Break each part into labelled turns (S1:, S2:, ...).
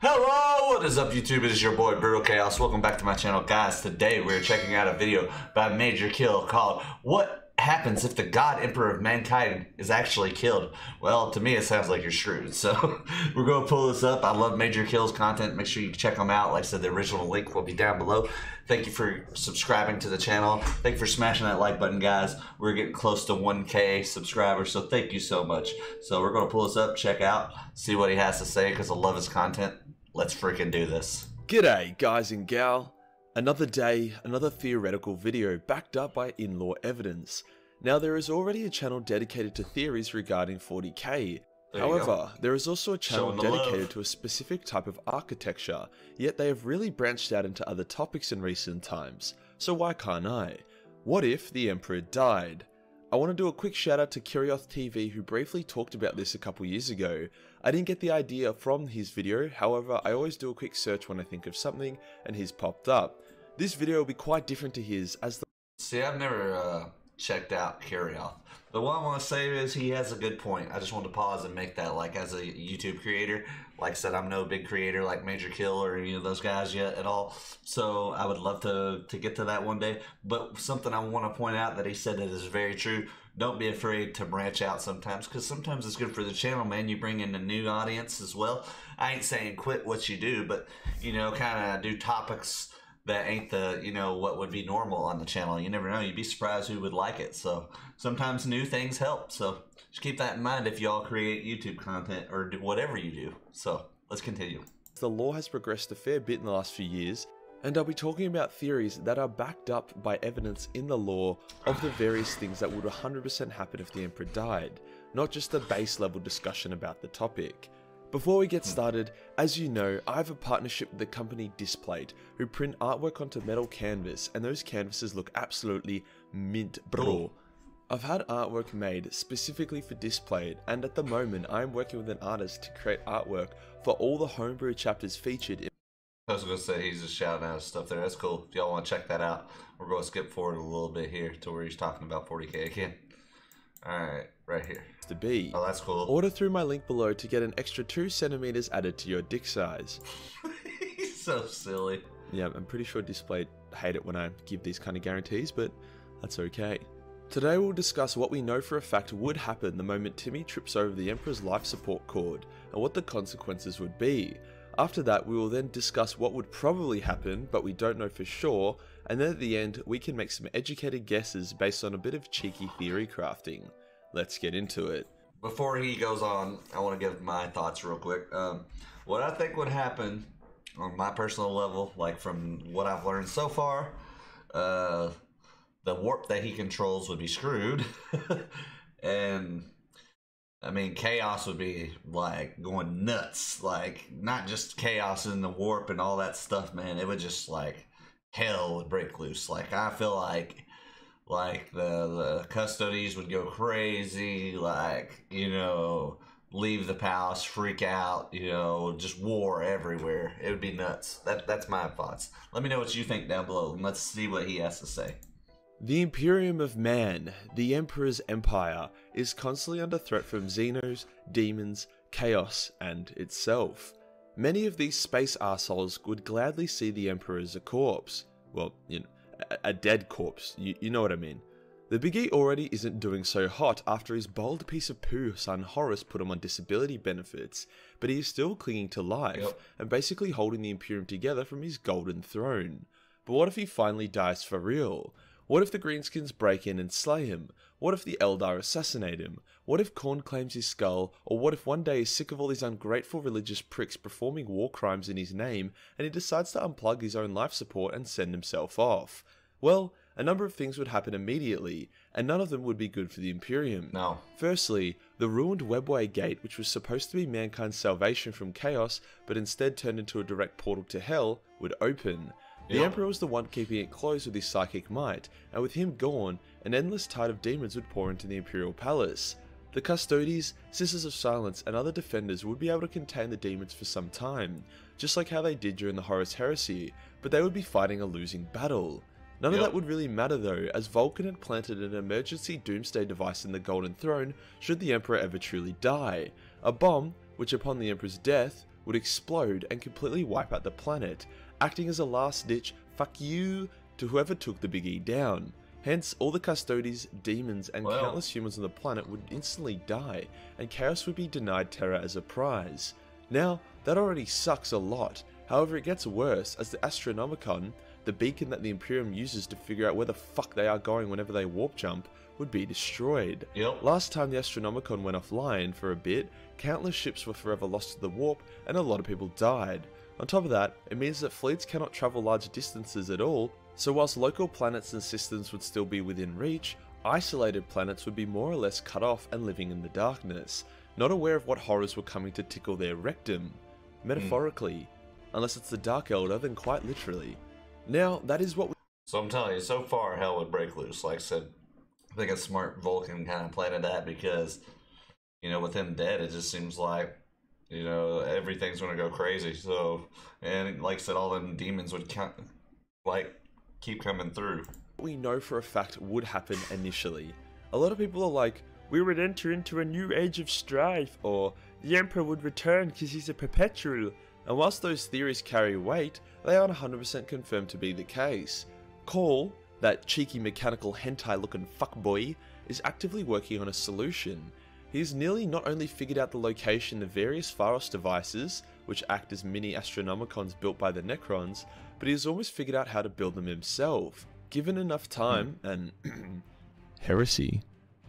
S1: Hello, what is up YouTube? It is your boy Brutal Chaos. Welcome back to my channel, guys. Today we're checking out a video by Majorkill called What Happens If the God Emperor of Mankind is Actually Killed? Well, to me it sounds like you're screwed. So we're going to pull this up. I love Majorkill's content. Make sure you check them out. Like I said, the original link will be down below. Thank you for subscribing to the channel. Thank you for smashing that like button, guys. We're getting close to 1K subscribers, so thank you so much. So we're going to pull this up, check out, see what he has to say because I love his content. Let's freaking do this.
S2: G'day guys and gal. Another day, another theoretical video backed up by in-law evidence. Now there is already a channel dedicated to theories regarding 40k. However, there is also a channel dedicated to a specific type of architecture, yet they have really branched out into other topics in recent times. So why can't I? What if the Emperor died? I want to do a quick shout out to Kirioth TV who briefly talked about this a couple years ago. I didn't get the idea from his video, however I always do a quick search when I think of something and his popped up. This video will be quite different to his as the...
S1: See, I've never checked out Kirioth. But what I want to say is he has a good point. I just want to pause and make that, like, as a YouTube creator. Like I said, I'm no big creator like Majorkill or any of those guys yet at all. So I would love to get to that one day. But something I want to point out that he said that is very true. Don't be afraid to branch out sometimes, because sometimes it's good for the channel, man. You bring in a new audience as well. I ain't saying quit what you do, but, you know, kind of do topics that ain't the, you know, what would be normal on the channel. You never know. You'd be surprised who would like it. So sometimes new things help. So just keep that in mind if y'all create YouTube content or do whatever you do. So let's continue.
S2: The law has progressed a fair bit in the last few years, and I'll be talking about theories that are backed up by evidence in the law of the various things that would 100% happen if the Emperor died, not just a base level discussion about the topic. Before we get started, as you know, I have a partnership with the company Displayed, who print artwork onto metal canvas, and those canvases look absolutely mint, bro. I've had artwork made specifically for Displayed, and at the moment I am working with an artist to create artwork for all the homebrew chapters featured in...
S1: I was going to say he's just shouting out stuff there. That's cool. If y'all want to check that out, we're going to skip forward a little bit here to where he's talking about 40k again. Alright, right here.
S2: To be.
S1: Oh, that's cool.
S2: Order through my link below to get an extra 2 centimeters added to your dick size.
S1: He's so silly.
S2: Yeah, I'm pretty sure Displayed hate it when I give these kind of guarantees, but that's okay. Today we'll discuss what we know for a fact would happen the moment Timmy trips over the Emperor's life support cord, and what the consequences would be. After that, we will then discuss what would probably happen, but we don't know for sure, and then at the end, we can make some educated guesses based on a bit of cheeky theory crafting. Let's get into it.
S1: Before he goes on, I want to give my thoughts real quick. What I think would happen on my personal level, like from what I've learned so far, the warp that he controls would be screwed. And I mean, chaos would be like going nuts. Like, not just chaos in the warp and all that stuff, man. It would just like hell would break loose. Like, I feel like the custodies would go crazy, like, you know, leave the palace, freak out, you know, just war everywhere. It would be nuts. That's my thoughts. Let me know what you think down below, and let's see what he has to say.
S2: The Imperium of Man, the Emperor's empire, is constantly under threat from Xenos, demons, chaos, and itself. Many of these space arseholes would gladly see the Emperor as a corpse. Well, you know, a dead corpse, you know what I mean. The Biggie already isn't doing so hot after his bold piece of poo son Horus put him on disability benefits, but he is still clinging to life, and basically holding the Imperium together from his golden throne. But what if he finally dies for real? What if the Greenskins break in and slay him? What if the Eldar assassinate him? What if Khorne claims his skull? Or what if one day he's sick of all these ungrateful religious pricks performing war crimes in his name, and he decides to unplug his own life support and send himself off? Well, a number of things would happen immediately, and none of them would be good for the Imperium.
S1: No.
S2: Firstly, the ruined Webway Gate, which was supposed to be mankind's salvation from chaos, but instead turned into a direct portal to hell, would open. The Emperor was the one keeping it closed with his psychic might, and with him gone, an endless tide of demons would pour into the Imperial Palace. The Custodes, Sisters of Silence, and other defenders would be able to contain the demons for some time, just like how they did during the Horus Heresy, but they would be fighting a losing battle. None of that would really matter though, as Vulcan had planted an emergency doomsday device in the Golden Throne should the Emperor ever truly die. A bomb, which upon the Emperor's death, would explode and completely wipe out the planet, acting as a last-ditch "fuck you" to whoever took the Big E down. Hence, all the Custodes, demons, and countless humans on the planet would instantly die, and Chaos would be denied Terra as a prize. Now, that already sucks a lot. However, it gets worse as the Astronomicon, the beacon that the Imperium uses to figure out where the fuck they are going whenever they warp jump, would be destroyed. Last time the Astronomicon went offline for a bit, countless ships were forever lost to the warp, and a lot of people died. On top of that, it means that fleets cannot travel large distances at all, so whilst local planets and systems would still be within reach, isolated planets would be more or less cut off and living in the darkness, not aware of what horrors were coming to tickle their rectum. Metaphorically, unless it's the Dark Elder, then quite literally. Now, that is what we...
S1: So I'm telling you, so far hell would break loose. Like I said, I think a smart Vulcan kind of planted that because, you know, with him dead, it just seems like, you know, everything's going to go crazy. So, and like I said, all them demons would keep coming through.
S2: We know for a fact would happen initially. A lot of people are like, we would enter into a new age of strife, or the Emperor would return because he's a perpetual. And whilst those theories carry weight, they aren't 100% confirmed to be the case. Call, that cheeky mechanical hentai looking fuckboy, is actively working on a solution. He's nearly not only figured out the location of various Pharos devices, which act as mini Astronomicons built by the Necrons, but he's almost figured out how to build them himself. Given enough time and heresy,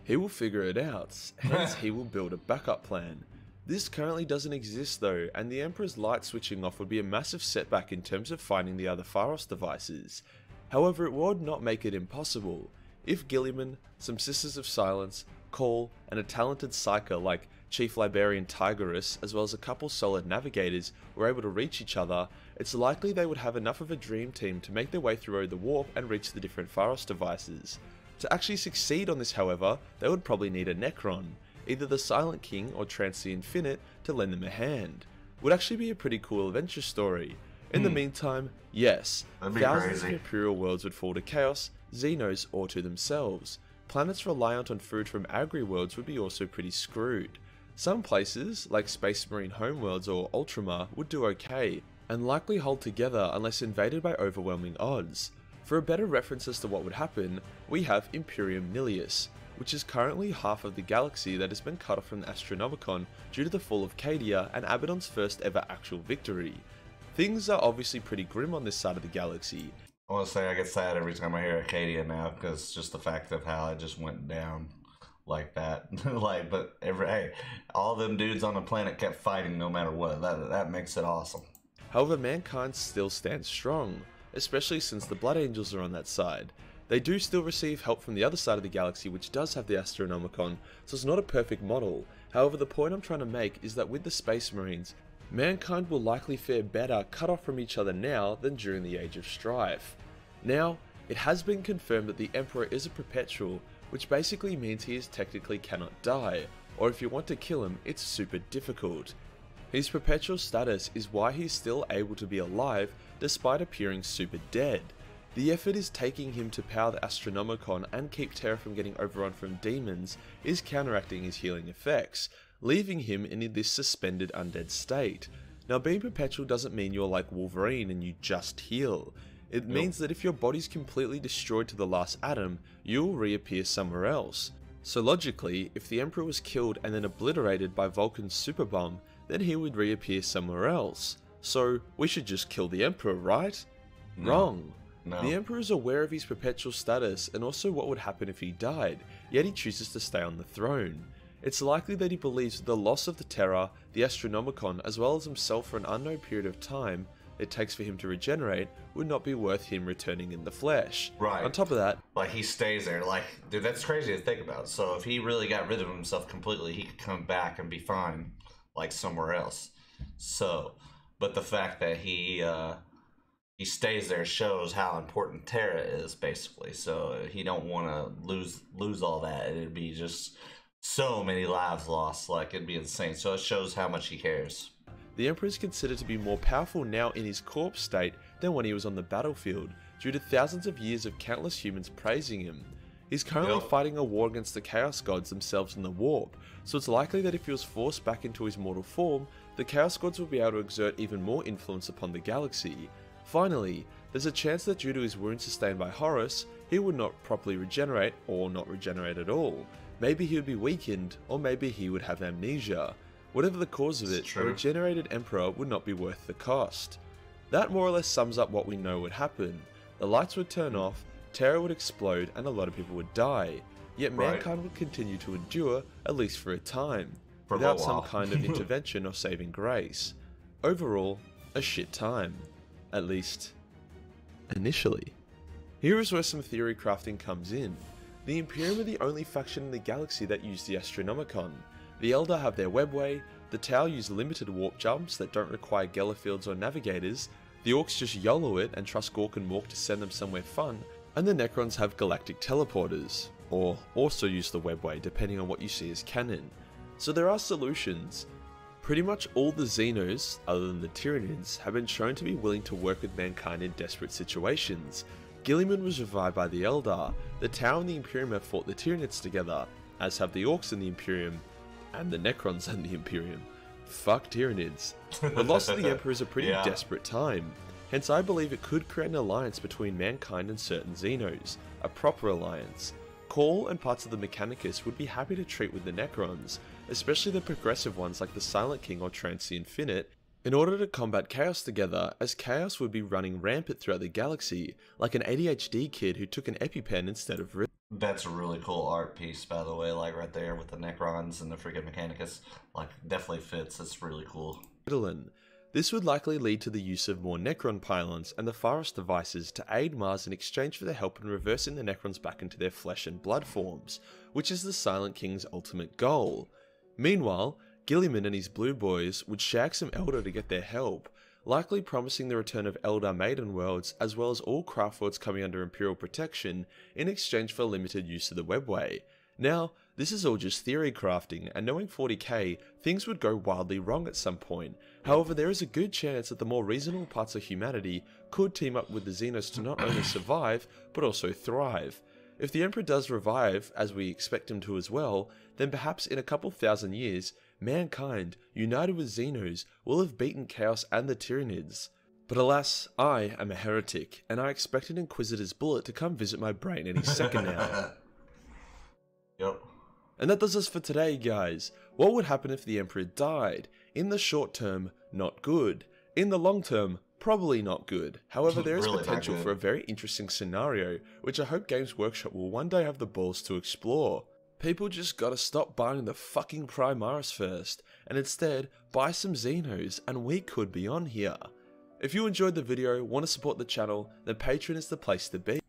S2: he will figure it out, hence he will build a backup plan. This currently doesn't exist though, and the Emperor's light switching off would be a massive setback in terms of finding the other Pharos devices. However, it would not make it impossible. If Gilliman, some Sisters of Silence, Call, and a talented psyker like Chief Librarian Tigerus, as well as a couple solid navigators, were able to reach each other, it's likely they would have enough of a dream team to make their way through the warp and reach the different Pharos devices. To actually succeed on this, however, they would probably need a Necron, either the Silent King or Trance the Infinite, to lend them a hand. Would actually be a pretty cool adventure story. In the meantime, yes, thousands of Imperial worlds would fall to Chaos, Xenos, or to themselves. Planets reliant on food from Agri worlds would be also pretty screwed. Some places, like Space Marine homeworlds or Ultramar, would do okay, and likely hold together unless invaded by overwhelming odds. For a better reference as to what would happen, we have Imperium Nihilus, which is currently half of the galaxy that has been cut off from the Astronomicon due to the fall of Cadia and Abaddon's first ever actual victory. Things are obviously pretty grim on this side of the galaxy.
S1: I want to say I get sad every time I hear Acadia now, because just the fact of how it just went down like that. But all them dudes on the planet kept fighting no matter what. That makes it awesome.
S2: However, mankind still stands strong, especially since the Blood Angels are on that side. They do still receive help from the other side of the galaxy, which does have the Astronomicon, so it's not a perfect model. However, the point I'm trying to make is that with the Space Marines, mankind will likely fare better cut off from each other now than during the Age of Strife. Now, it has been confirmed that the Emperor is a perpetual, which basically means he technically cannot die, or if you want to kill him, it's super difficult. His perpetual status is why he's still able to be alive despite appearing super dead. The effort is taking him to power the Astronomicon and keep Terra from getting overrun from demons is counteracting his healing effects, leaving him in this suspended undead state. Now, being perpetual doesn't mean you're like Wolverine and you just heal. It means that if your body's completely destroyed to the last atom, you'll reappear somewhere else. So logically, if the Emperor was killed and then obliterated by Vulcan's super bomb, then he would reappear somewhere else. So we should just kill the Emperor, right? No. Wrong. No. The Emperor is aware of his perpetual status and also what would happen if he died, yet he chooses to stay on the throne. It's likely that he believes that the loss of the Terra, the Astronomicon, as well as himself for an unknown period of time it takes for him to regenerate, would not be worth him returning in the flesh.
S1: Right.
S2: On top of that,
S1: like, he stays there. Like, dude, that's crazy to think about. So if he really got rid of himself completely, he could come back and be fine, like, somewhere else. So, but the fact that he stays there shows how important Terra is, basically. So he don't want to lose all that. It'd be just so many lives lost. Like, it'd be insane. So it shows how much he cares.
S2: The Emperor is considered to be more powerful now in his corpse state than when he was on the battlefield, due to thousands of years of countless humans praising him. He's currently fighting a war against the Chaos Gods themselves in the warp, so it's likely that if he was forced back into his mortal form, the Chaos Gods will be able to exert even more influence upon the galaxy. Finally, there's a chance that due to his wounds sustained by Horus, he would not properly regenerate or not regenerate at all. Maybe he would be weakened, or maybe he would have amnesia. Whatever the cause of it, a regenerated Emperor would not be worth the cost. That more or less sums up what we know would happen. The lights would turn off, Terra would explode, and a lot of people would die. Yet mankind would continue to endure, at least for a time, without some kind of intervention or saving grace. Overall, a shit time. At least, initially. Here is where some theory crafting comes in. The Imperium are the only faction in the galaxy that use the Astronomicon. The Eldar have their webway, the Tau use limited warp jumps that don't require Gellerfields or navigators, the Orcs just YOLO it and trust Gork and Mork to send them somewhere fun, and the Necrons have galactic teleporters, or also use the webway depending on what you see as canon. So there are solutions. Pretty much all the Xenos, other than the Tyranids, have been shown to be willing to work with mankind in desperate situations. Guilliman was revived by the Eldar, the Tau and the Imperium have fought the Tyranids together, as have the Orcs and the Imperium, and the Necrons and the Imperium. Fuck Tyranids. The loss of the Emperor is a pretty desperate time, hence I believe it could create an alliance between mankind and certain Xenos, a proper alliance. Call and parts of the Mechanicus would be happy to treat with the Necrons, especially the progressive ones like the Silent King or Trance the Infinite, in order to combat Chaos together, as Chaos would be running rampant throughout the galaxy, like an ADHD kid who took an EpiPen instead of
S1: That's a really cool art piece, by the way, like right there with the Necrons and the freaking Mechanicus. Like, definitely fits, it's really cool.
S2: Ritalin. This would likely lead to the use of more Necron pylons and the Pharos devices to aid Mars in exchange for their help in reversing the Necrons back into their flesh and blood forms, which is the Silent King's ultimate goal. Meanwhile, Guilliman and his Blue Boys would shag some Eldar to get their help, likely promising the return of Eldar Maiden Worlds as well as all craftworlds coming under Imperial protection in exchange for limited use of the webway. Now, this is all just theory crafting, and knowing 40k, things would go wildly wrong at some point. However, there is a good chance that the more reasonable parts of humanity could team up with the Xenos to not only survive, but also thrive. If the Emperor does revive, as we expect him to as well, then perhaps in a couple thousand years, mankind, united with Xenos, will have beaten Chaos and the Tyranids. But alas, I am a heretic, and I expect an Inquisitor's bullet to come visit my brain any second now.
S1: Yep.
S2: And that does us for today, guys. What would happen if the Emperor died? In the short term, not good. In the long term, probably not good. However, there is really potential for a very interesting scenario, which I hope Games Workshop will one day have the balls to explore. People just gotta stop buying the fucking Primaris first, and instead buy some Xenos, and we could be on here. If you enjoyed the video, want to support the channel, then Patreon is the place to be.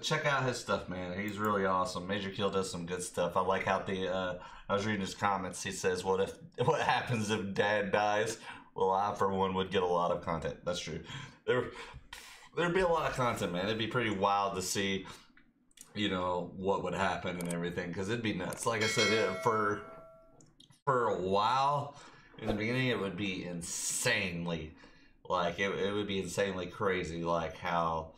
S1: Check out his stuff, man. He's really awesome. Majorkill does some good stuff. I like how I was reading his comments. He says, what happens if Dad dies? Well, I, for one, would get a lot of content. That's true. There'd be a lot of content, man. It'd be pretty wild to see, you know, what would happen and everything, because it'd be nuts. Like I said, for a while, in the beginning, it would be insanely, like, it would be insanely crazy, like, how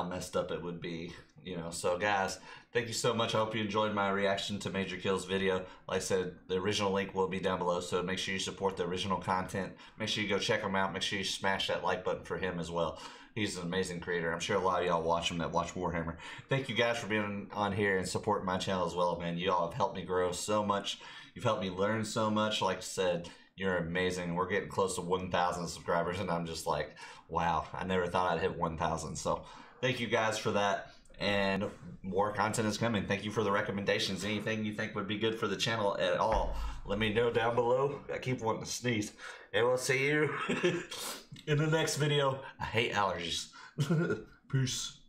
S1: messed up it would be, you know. So guys, thank you so much. I hope you enjoyed my reaction to Majorkill's video. Like I said, the original link will be down below, so make sure you support the original content. Make sure you go check him out. Make sure you smash that like button for him as well. He's an amazing creator. I'm sure a lot of y'all watch him that watch Warhammer. Thank you guys for being on here and supporting my channel as well, man. You all have helped me grow so much. You've helped me learn so much. Like I said, you're amazing. We're getting close to 1,000 subscribers, and I'm just like, wow, I never thought I'd hit 1,000. So thank you guys for that, and more content is coming. Thank you for the recommendations. Anything you think would be good for the channel at all, let me know down below. I keep wanting to sneeze. And we'll see you in the next video. I hate allergies. Peace.